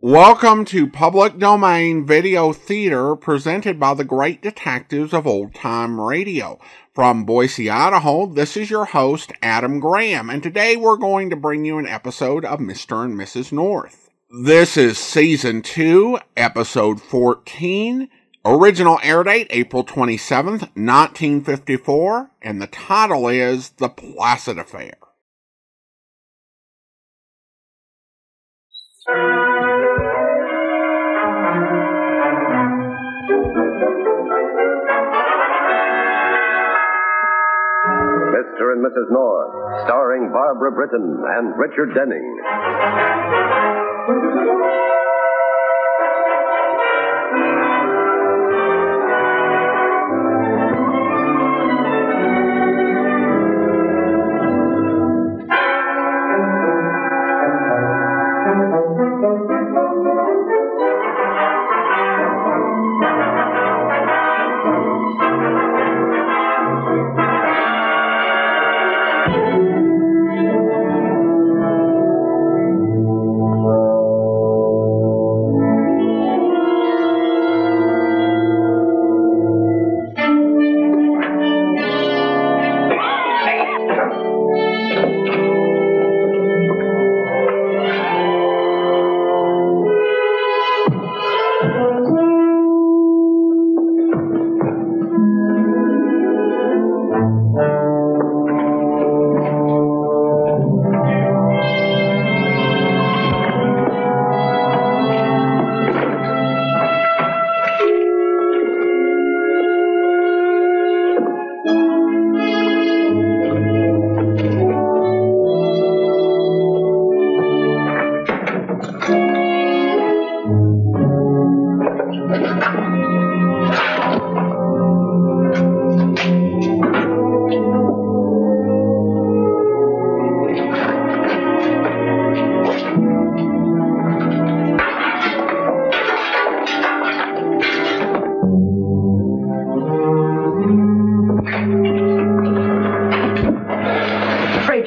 Welcome to Public Domain Video Theater presented by the great detectives of old-time radio. From Boise, Idaho, this is your host, Adam Graham, and today we're going to bring you an episode of Mr. and Mrs. North. This is Season 2, Episode 14, original air date April 27th, 1954, and the title is The Placid Affair. Mr. and Mrs. North, starring Barbara Britton and Richard Denning.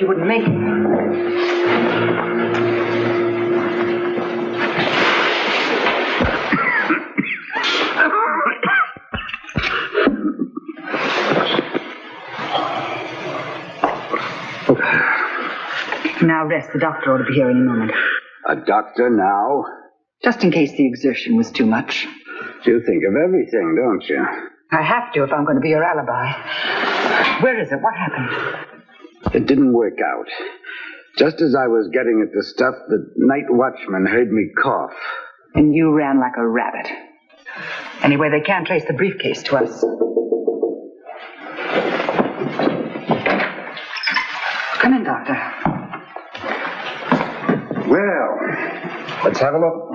You wouldn't make it. Now rest. The doctor ought to be here any moment. A doctor now? Just in case the exertion was too much. You think of everything, don't you? I have to if I'm going to be your alibi. Where is it? What happened? It didn't work out. Just as I was getting at the stuff, the night watchman heard me cough. And you ran like a rabbit. Anyway, they can't trace the briefcase to us. Come in, Doctor. Well, let's have a look.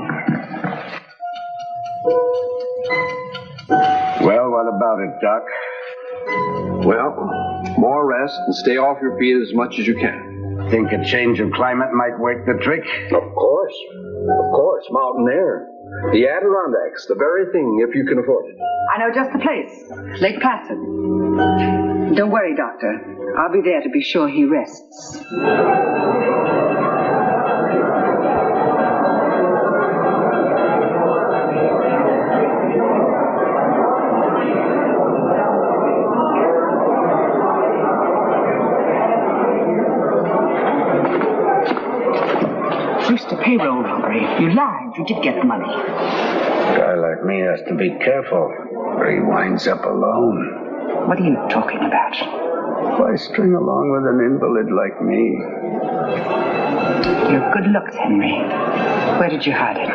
Well, what about it, Doc? Well, more rest and stay off your feet as much as you can. Think a change of climate might work the trick? Of course. Mountain air. The Adirondacks, the very thing if you can afford it. I know just the place. Lake Placid. Don't worry, Doctor. I'll be there to be sure he rests. First, a payroll robbery. You lied. You did get the money. A guy like me has to be careful, or he winds up alone. What are you talking about? Why string along with an invalid like me? Your good looks, Henry. Where did you hide it?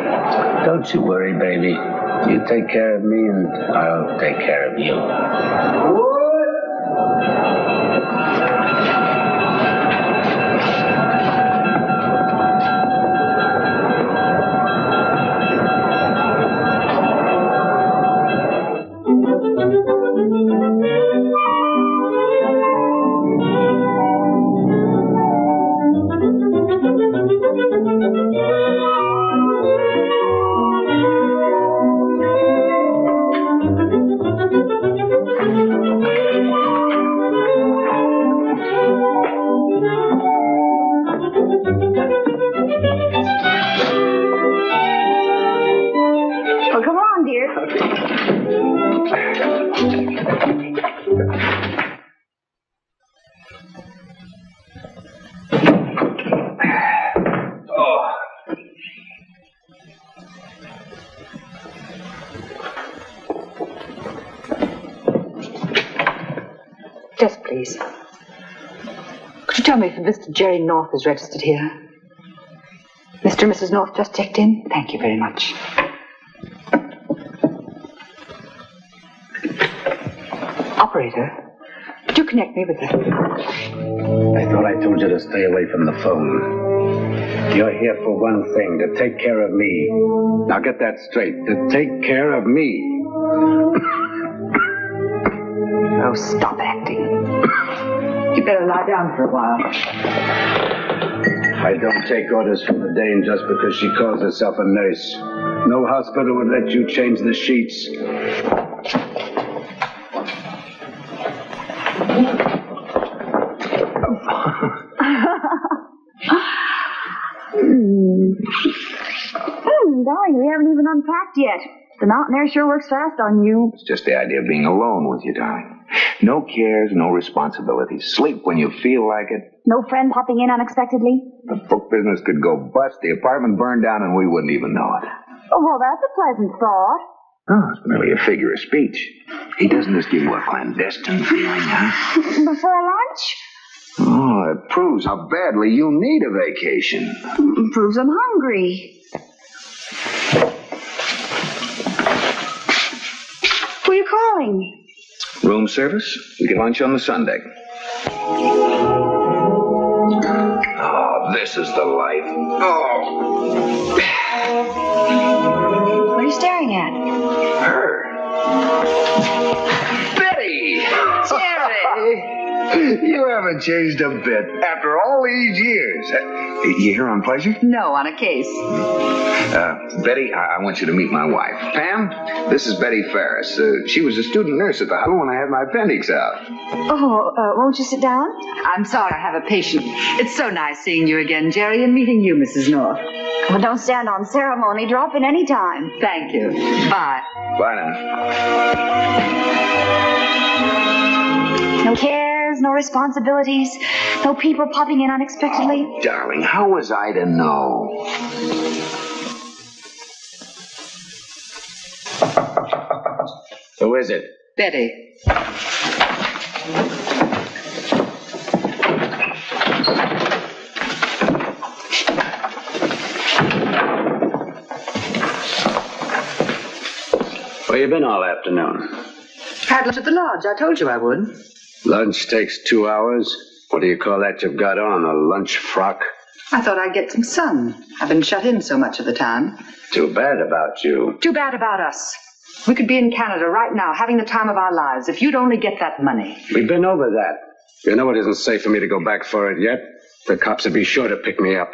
Don't you worry, baby. You take care of me and I'll take care of you. please. Could you tell me if Mr. Jerry North is registered here? Mr. and Mrs. North just checked in? Thank you very much. Operator, could you connect me with her? I thought I told you to stay away from the phone. You're here for one thing, to take care of me. Now get that straight, to take care of me. Oh, stop acting. You better lie down for a while. I don't take orders from the dame just because she calls herself a nurse. No hospital would let you change the sheets. Darling, we haven't even unpacked yet. The mountain air sure works fast on you. It's just the idea of being alone with you, darling. No cares, no responsibilities. Sleep when you feel like it. No friend popping in unexpectedly? The book business could go bust, the apartment burned down, and we wouldn't even know it. Oh, well, that's a pleasant thought. Oh, it's merely a figure of speech. Hey, doesn't this give you a clandestine feeling, huh? Before lunch? Oh, it proves how badly you need a vacation. Proves I'm hungry. Who are you calling? Room service? We get lunch on the Sunday. Oh, this is the life. Oh. What are you staring at? Her. Betty! Jerry! You haven't changed a bit after all these years. You here on pleasure? No, on a case. Betty, I want you to meet my wife. Pam, this is Betty Ferris. She was a student nurse at the hospital when I had my appendix out. Oh, won't you sit down? I'm sorry, I have a patient. It's so nice seeing you again, Jerry, and meeting you, Mrs. North. Well, don't stand on ceremony. Drop in any time. Thank you. Bye. Bye now. No cares, no responsibilities, no people popping in unexpectedly. Oh, darling, how was I to know? Who is it? Betty. Where you been all afternoon? Had lunch at the lodge. I told you I would. Lunch takes 2 hours. What do you call that you've got on, a lunch frock? I thought I'd get some sun. I've been shut in so much of the time. Too bad about you. Too bad about us. We could be in Canada right now, having the time of our lives, if you'd only get that money. We've been over that. You know it isn't safe for me to go back for it yet. The cops would be sure to pick me up.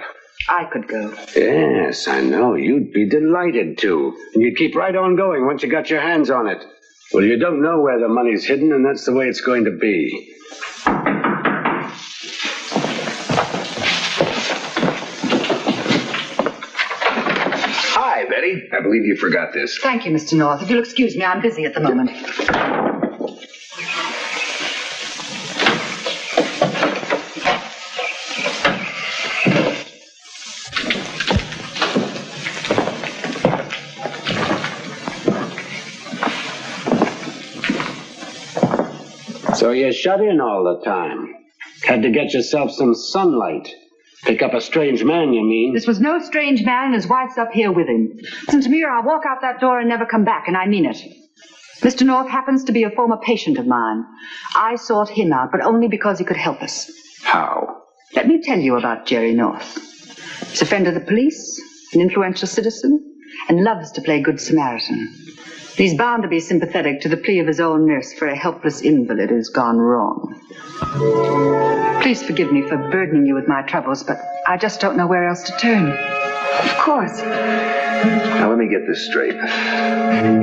I could go. Yes, I know. You'd be delighted to. And you'd keep right on going once you got your hands on it. Well, you don't know where the money's hidden, and that's the way it's going to be. Hi, Betty. I believe you forgot this. Thank you, Mr. North. If you'll excuse me, I'm busy at the moment. So you're shut in all the time. Had to get yourself some sunlight. Pick up a strange man, you mean? This was no strange man, and his wife's up here with him. Listen to me, or I'll walk out that door and never come back, and I mean it. Mr. North happens to be a former patient of mine. I sought him out, but only because he could help us. How? Let me tell you about Jerry North. He's a friend of the police, an influential citizen, and loves to play Good Samaritan. He's bound to be sympathetic to the plea of his own nurse for a helpless invalid who's gone wrong. Please forgive me for burdening you with my troubles, but I just don't know where else to turn. Of course. Now, let me get this straight.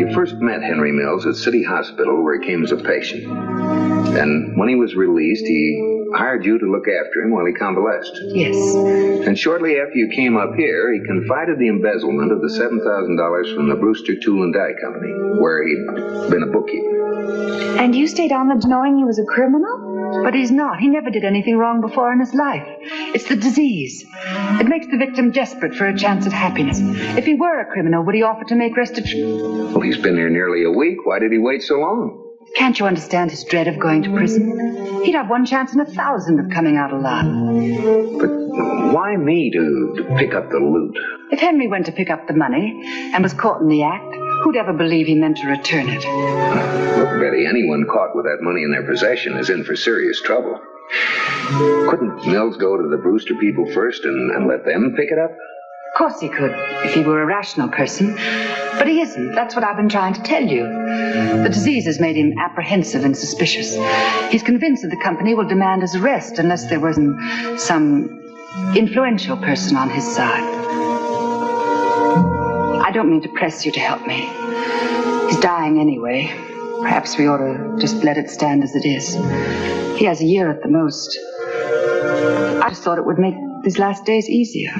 You first met Henry Mills at City Hospital, where he came as a patient. And when he was released, he hired you to look after him while he convalesced. Yes. And shortly after you came up here, he confided the embezzlement of the $7,000 from the Brewster Tool and Die Company, where he'd been a bookkeeper. And you stayed on the knowing he was a criminal? But he's not. He never did anything wrong before in his life. It's the disease. It makes the victim desperate for a chance at happiness. If he were a criminal, would he offer to make restitution? Well, he's been here nearly a week. Why did he wait so long? Can't you understand his dread of going to prison? He'd have one chance in 1,000 of coming out alive. But why me to pick up the loot? If Henry went to pick up the money and was caught in the act, who'd ever believe he meant to return it? Look, Betty, anyone caught with that money in their possession is in for serious trouble. Couldn't Mills go to the Brewster people first and let them pick it up? Of course he could, if he were a rational person. But he isn't. That's what I've been trying to tell you. The disease has made him apprehensive and suspicious. He's convinced that the company will demand his arrest unless there wasn't some influential person on his side. I don't mean to press you to help me. He's dying anyway. Perhaps we ought to just let it stand as it is. He has a year at the most. I just thought it would make these last days easier.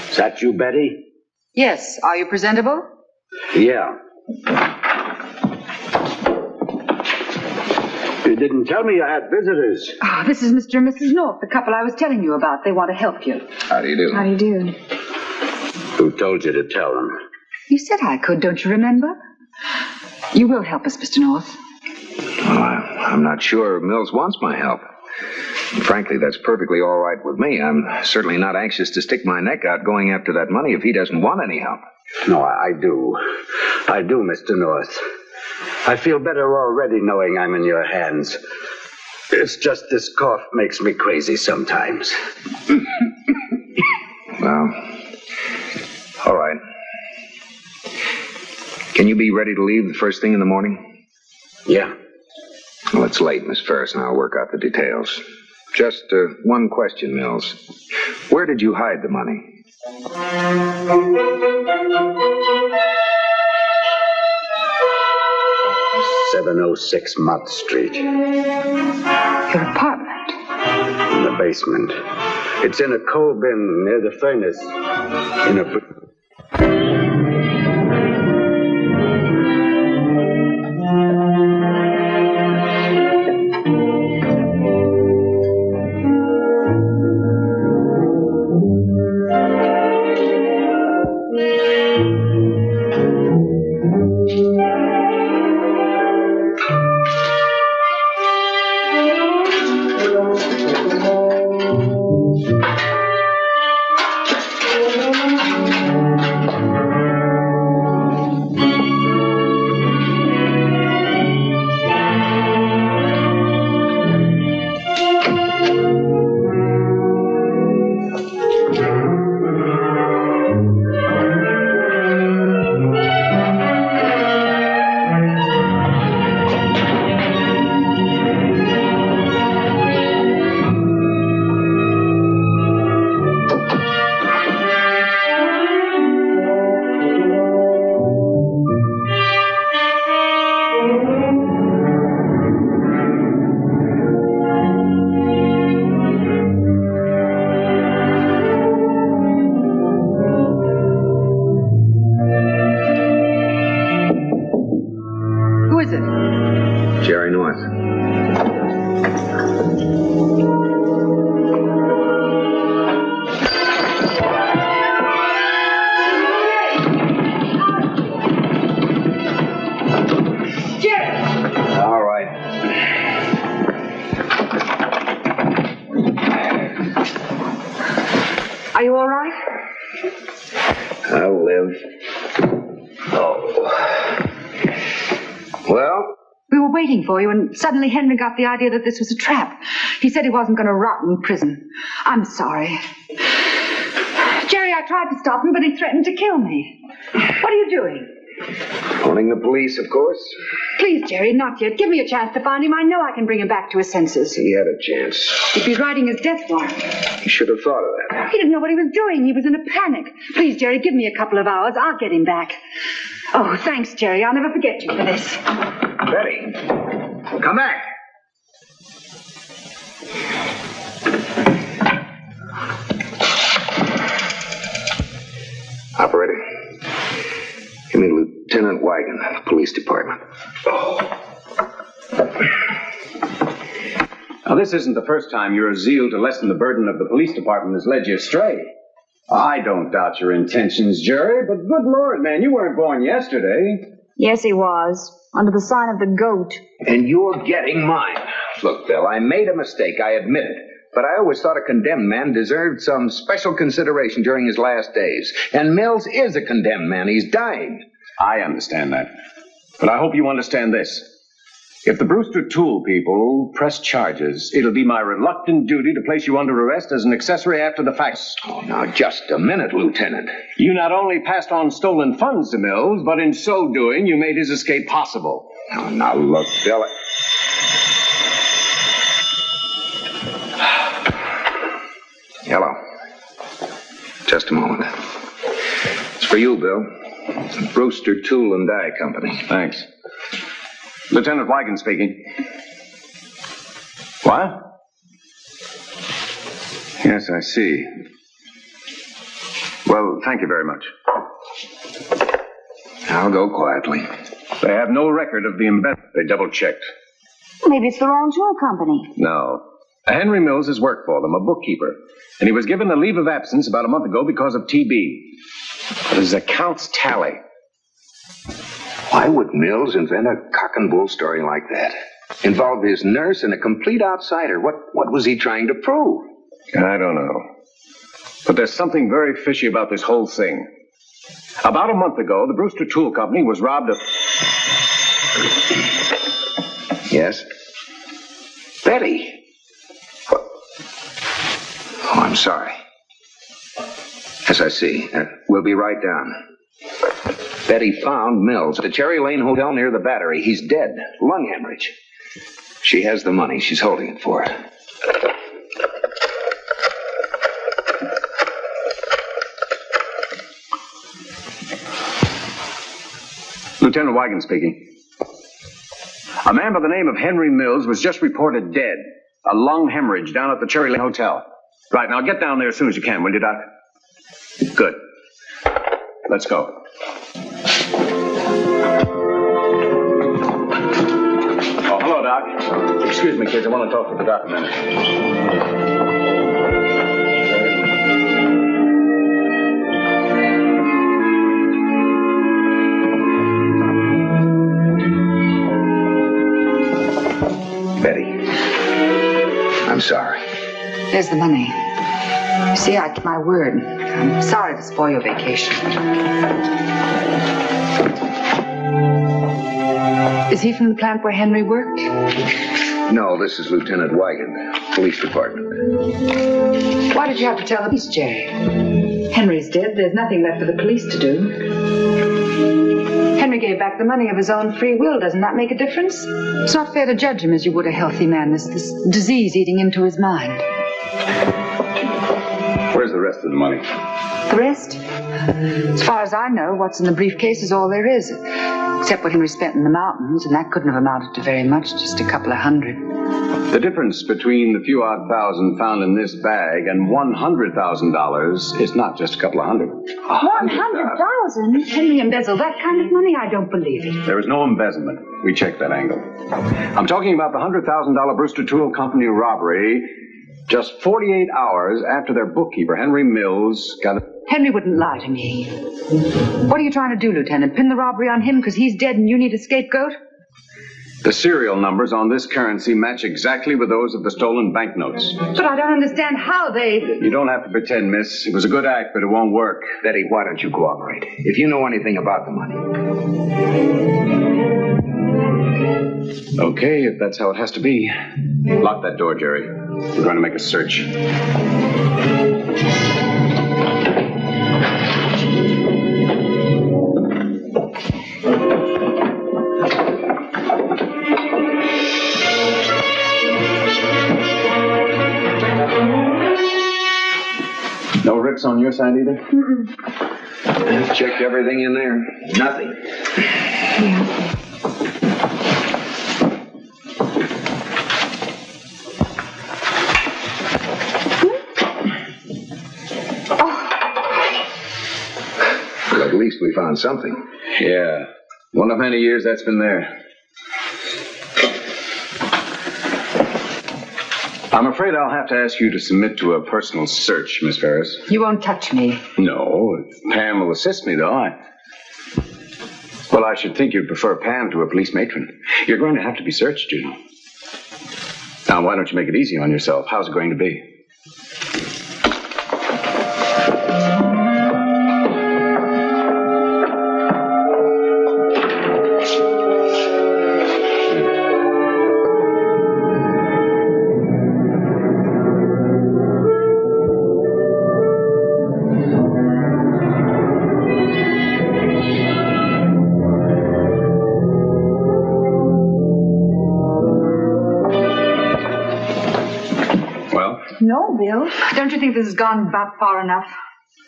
Is that you, Betty? Yes. Are you presentable? Yeah. You didn't tell me you had visitors. Oh, this is Mr. and Mrs. North, the couple I was telling you about. They want to help you. How do you do? How do you do? Who told you to tell them? You said I could, don't you remember? You will help us, Mr. North. Well, I'm not sure Mills wants my help. Frankly, that's perfectly all right with me. I'm certainly not anxious to stick my neck out going after that money if he doesn't want any help. No, I do. I do, Mr. North. I feel better already knowing I'm in your hands. It's just this cough makes me crazy sometimes. Well, all right. Can you be ready to leave the first thing in the morning? Yeah. Well, it's late, Miss Ferris, and I'll work out the details. Just one question, Mills. Where did you hide the money? 706 Mott Street. Your apartment? In the basement. It's in a coal bin near the furnace. In a... Are you all right? I'll live. Oh. Well? We were waiting for you, and suddenly Henry got the idea that this was a trap. He said he wasn't going to rot in prison. I'm sorry. Jerry, I tried to stop him, but he threatened to kill me. What are you doing? Phoning the police, of course. Please, Jerry, not yet. Give me a chance to find him. I know I can bring him back to his senses. He had a chance. He'd be writing his death warrant. You should have thought of that. He didn't know what he was doing. He was in a panic. Please, Jerry, give me a couple of hours. I'll get him back. Oh, thanks, Jerry. I'll never forget you for this. Betty, come back. Operator, give me Lieutenant Wagon, police department. Oh. Now, this isn't the first time your zeal to lessen the burden of the police department has led you astray. I don't doubt your intentions, Jerry, but good Lord, man, you weren't born yesterday. Yes, he was. Under the sign of the goat. And you're getting mine. Look, Bill, I made a mistake, I admit it. But I always thought a condemned man deserved some special consideration during his last days. And Mills is a condemned man. He's dying. I understand that. But I hope you understand this. If the Brewster Tool people press charges, it'll be my reluctant duty to place you under arrest as an accessory after the fact. Oh, now, just a minute, Lieutenant. You not only passed on stolen funds to Mills, but in so doing, you made his escape possible. Oh, now, look, Bill. Hello. Just a moment. It's for you, Bill. Brewster Tool and Die Company. Thanks. Lieutenant Wigan speaking. What? Yes, I see. Well, thank you very much. I'll go quietly. They have no record of the embezzlement. They double-checked. Maybe it's the wrong tool company. No. Henry Mills has worked for them, a bookkeeper. And he was given a leave of absence about a month ago because of TB. But his accounts tally. Why would Mills invent a cock and bull story like that? Involve his nurse and a complete outsider. What was he trying to prove? I don't know. But there's something very fishy about this whole thing. About a month ago, the Brewster Tool Company was robbed of... Yes? Betty! Oh, I'm sorry. Yes, I see. We'll be right down. Betty found Mills at the Cherry Lane Hotel near the Battery. He's dead. Lung hemorrhage. She has the money. She's holding it for it. Lieutenant Wigan speaking. A man by the name of Henry Mills was just reported dead. A lung hemorrhage down at the Cherry Lane Hotel. Right, now get down there as soon as you can, will you, Doc? Good. Let's go. Oh, hello, Doc. Excuse me, kids. I want to talk to the doc a minute. Betty, I'm sorry. There's the money. You see, I kept my word. I'm sorry to spoil your vacation. Is he from the plant where Henry worked? No, this is Lieutenant Wigan, police department. Why did you have to tell the police, Jerry? Henry's dead. There's nothing left for the police to do. Henry gave back the money of his own free will. Doesn't that make a difference? It's not fair to judge him as you would a healthy man. This disease eating into his mind. Where's the rest of the money? The rest? As far as I know, what's in the briefcase is all there is. Except what Henry spent in the mountains, and that couldn't have amounted to very much, just a couple of hundred. The difference between the few odd thousand found in this bag and $100,000 is not just a couple of hundred. 100,000? Henry embezzled that kind of money? I don't believe it. There was no embezzlement. We checked that angle. I'm talking about the $100,000 Brewster Tool Company robbery just 48 hours after their bookkeeper, Henry Mills, got it. Henry wouldn't lie to me. What are you trying to do, Lieutenant? Pin the robbery on him because he's dead and you need a scapegoat? The serial numbers on this currency match exactly with those of the stolen banknotes. But I don't understand how they... You don't have to pretend, miss. It was a good act, but it won't work. Betty, why don't you cooperate? If you know anything about the money. Okay, if that's how it has to be. Lock that door, Jerry. We're going to make a search. No rips on your side either? I've checked everything in there. Nothing. Yeah. Well, at least we found something. Yeah. Wonder how many years that's been there. I'm afraid I'll have to ask you to submit to a personal search, Miss Ferris. You won't touch me. No, Pam will assist me, though. Well, I should think you'd prefer Pam to a police matron. You're going to have to be searched, you know. Now, why don't you make it easy on yourself? How's it going to be? No, Bill. Don't you think this has gone about far enough?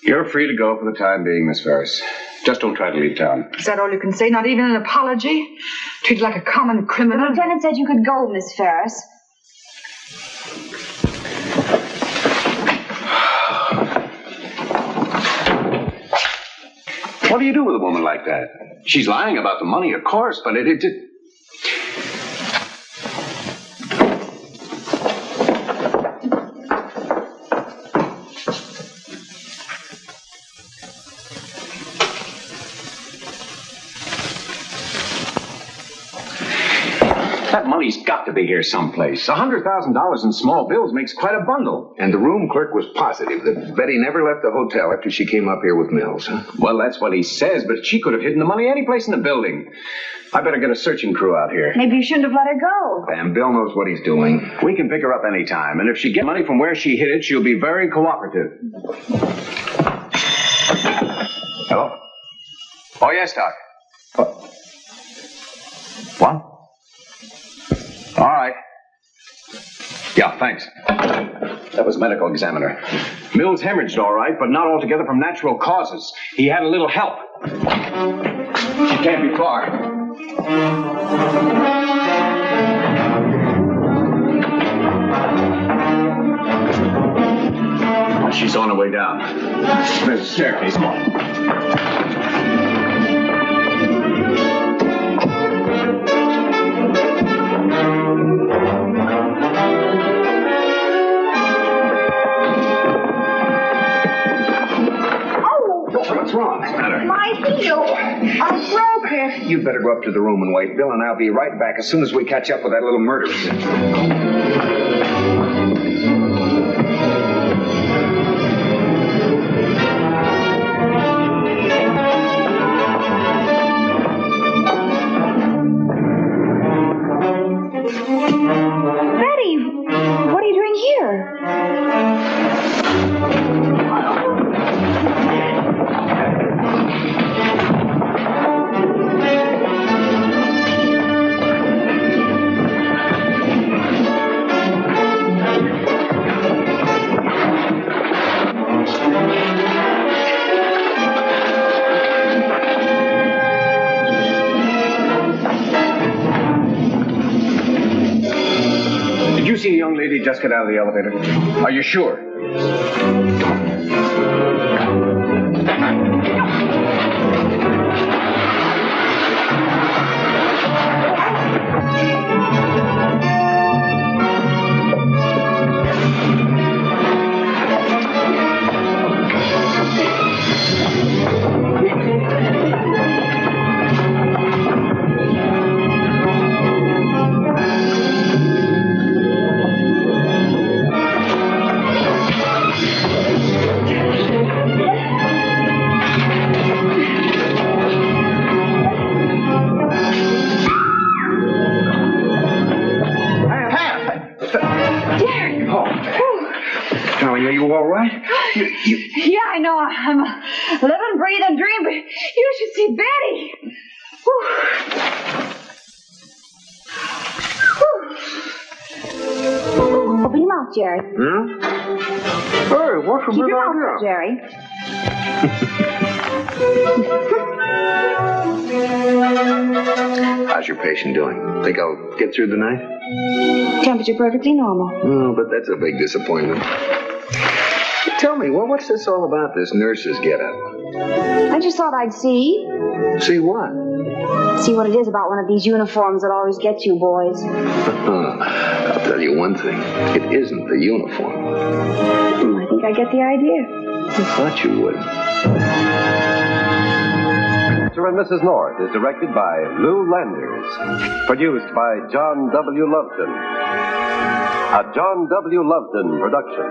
You're free to go for the time being, Miss Ferris. Just don't try to leave town. Is that all you can say? Not even an apology? Treated like a common criminal? The lieutenant said you could go, Miss Ferris. What do you do with a woman like that? She's lying about the money, of course, but it That money's got to be here someplace. $100,000 in small bills makes quite a bundle. And the room clerk was positive that Betty never left the hotel after she came up here with Mills, huh? Well, that's what he says, but she could have hidden the money any place in the building. I better get a searching crew out here. Maybe you shouldn't have let her go. And Bill knows what he's doing. We can pick her up any time, and if she gets money from where she hid it, she'll be very cooperative. Hello? Oh, yes, Doc. What? All right. Yeah, thanks. That was medical examiner. Mills hemorrhaged all right, but not altogether from natural causes. He had a little help. She can't be far. She's on her way down. There's a staircase. Come on. What's wrong? What's the matter? My heel. I broke it. You'd better go up to the room and wait. Bill and I'll be right back as soon as we catch up with that little murderess. Betty, what are you doing here? Did you see a young lady just get out of the elevator? Are you sure? Are you all right? Yeah, I know. I'm a living, breathing dream, but you should see Betty. Open your mouth, Jerry. Hmm? Hey, what's the Keep big your mouth idea? shut, Jerry. How's your patient doing? Think I'll get through the night? Temperature perfectly normal. Oh, but that's a big disappointment. Tell me, what's this all about, this nurse's get-up? I just thought I'd see. See what? See what it is about one of these uniforms that always gets you boys. I'll tell you one thing. It isn't the uniform. I think I get the idea. I thought you would. Mr. and Mrs. North is directed by Lou Landers. Produced by John W. Loveton. A John W. Loveton production.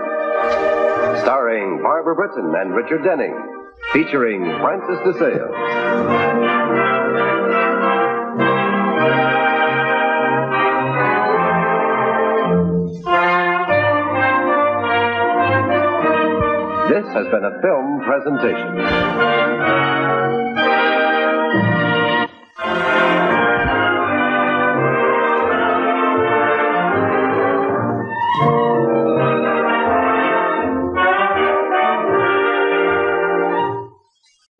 Starring Barbara Britton and Richard Denning. Featuring Francis DeSales. This has been a film presentation.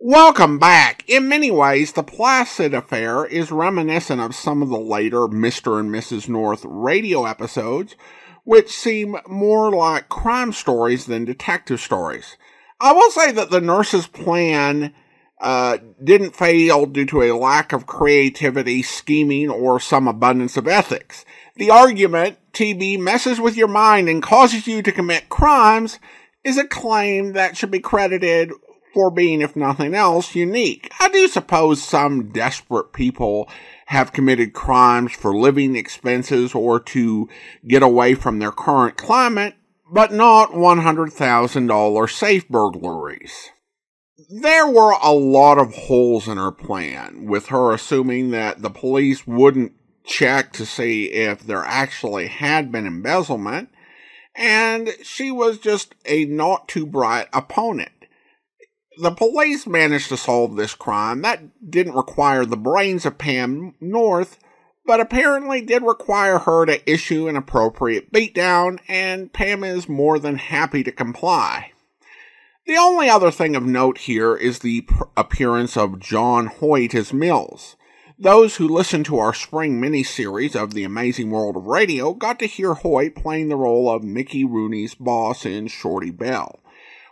Welcome back. In many ways, The Placid Affair is reminiscent of some of the later Mr. and Mrs. North radio episodes, which seem more like crime stories than detective stories. I will say that the nurse's plan didn't fail due to a lack of creativity, scheming, or some abundance of ethics. The argument, TB messes with your mind and causes you to commit crimes, is a claim that should be credited for being, if nothing else, unique. I do suppose some desperate people have committed crimes for living expenses or to get away from their current climate, but not $100,000 safe burglaries. There were a lot of holes in her plan, with her assuming that the police wouldn't check to see if there actually had been embezzlement, and she was just a not too bright opponent. The police managed to solve this crime. That didn't require the brains of Pam North, but apparently did require her to issue an appropriate beatdown, and Pam is more than happy to comply. The only other thing of note here is the appearance of John Hoyt as Mills. Those who listened to our spring miniseries of The Amazing World of Radio got to hear Hoyt playing the role of Mickey Rooney's boss in Shorty Bell.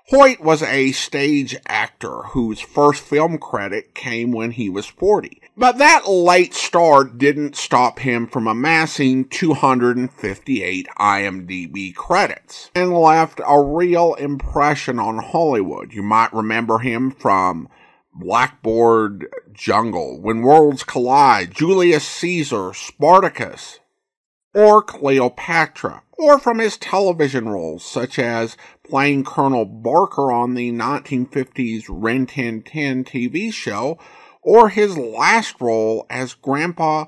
Hoyt was a stage actor whose first film credit came when he was 40. But that late start didn't stop him from amassing 258 IMDb credits and left a real impression on Hollywood. You might remember him from Blackboard Jungle, When Worlds Collide, Julius Caesar, Spartacus, or Cleopatra, or from his television roles such as playing Colonel Barker on the 1950s Ren 1010 TV show, or his last role as Grandpa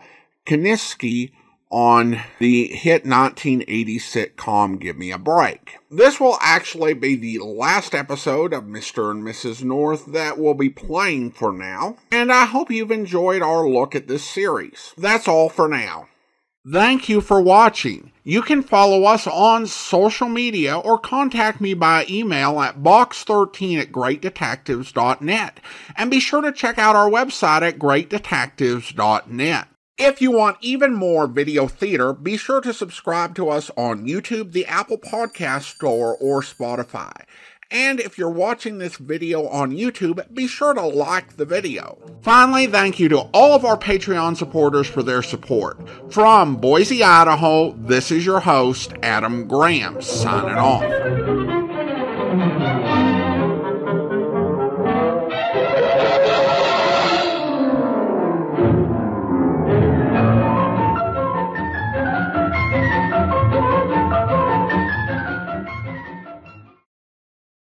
Kaniski on the hit 1980 sitcom Give Me a Break. This will actually be the last episode of Mr. and Mrs. North that will be playing for now, and I hope you've enjoyed our look at this series. That's all for now. Thank you for watching. You can follow us on social media or contact me by email at box13@greatdetectives.net. And be sure to check out our website at greatdetectives.net. If you want even more video theater, be sure to subscribe to us on YouTube, the Apple Podcast Store, or Spotify. And if you're watching this video on YouTube, be sure to like the video. Finally, thank you to all of our Patreon supporters for their support. From Boise, Idaho, this is your host, Adam Graham, signing off.